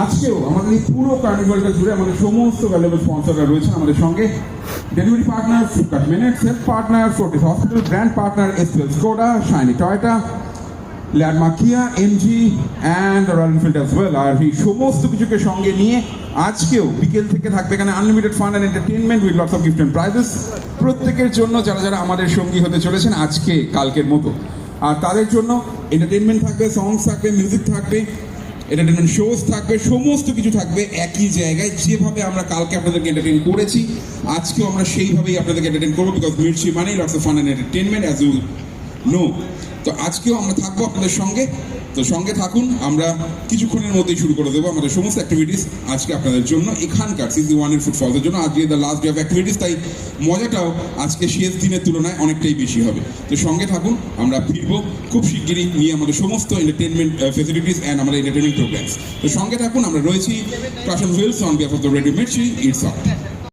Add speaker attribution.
Speaker 1: আজকেও আমাদের এই পুরো কার্নিভালটা জুড়ে আমাদের সমস্ত ভ্যালুয়েবল স্পন্সররা রয়েছে আমাদের সঙ্গে। Delivery partner Flipkart minutes, self partner Fortis hospital, brand partner SPL Skoda, shiny Toyota, landmark Kia, MG and Royal Enfield as well. আর এই সমস্ত কিছুকে সঙ্গে নিয়ে আজকেও বিকেল থেকে থাকবে এখানে unlimited fun and entertainment with lots of gift and prices প্রত্যেকের জন্য, যারা যারা আমাদের সঙ্গী হতে চলেছেন আজকে কালকের মতো। আর তাদের জন্য এন্টারটেনমেন্ট থাকবে, সংস থাকবে, মিউজিক থাকবে, এন্টারটেনমেন্ট শোজ থাকবে, সমস্ত কিছু থাকবে একই জায়গায়। যেভাবে আমরা কালকে আপনাদেরকে এন্টারটেন করেছি আজকেও আমরা সেইভাবেই আপনাদেরকে এন্টারটেন করবো, বিকজ মির্চি মানেই lots of fun and entertainment as you know. তো আজকেও আমরা থাকবো আপনাদের সঙ্গে, তো সঙ্গে থাকুন। আমরা কিছুক্ষণের মধ্যেই শুরু করে দেবো আমাদের সমস্ত অ্যাক্টিভিটিস আজকে আপনাদের জন্য এখানকার CC1 ফুটফলসের জন্য। আজকে the last day of activities, তাই মজাটাও আজকে শেষ দিনের তুলনায় অনেকটাই বেশি হবে। তো সঙ্গে থাকুন, আমরা ফিরবো খুব শিগগিরই নিয়ে আমাদের সমস্ত এন্টারটেনমেন্ট ফেসিলিটিস অ্যান্ড আমাদের এন্টারটেনমেন্ট প্রোগ্রামস। তো সঙ্গে থাকুন, আমরা রয়েছি Prashan wheels on behalf of the radio Mirchi. It's out.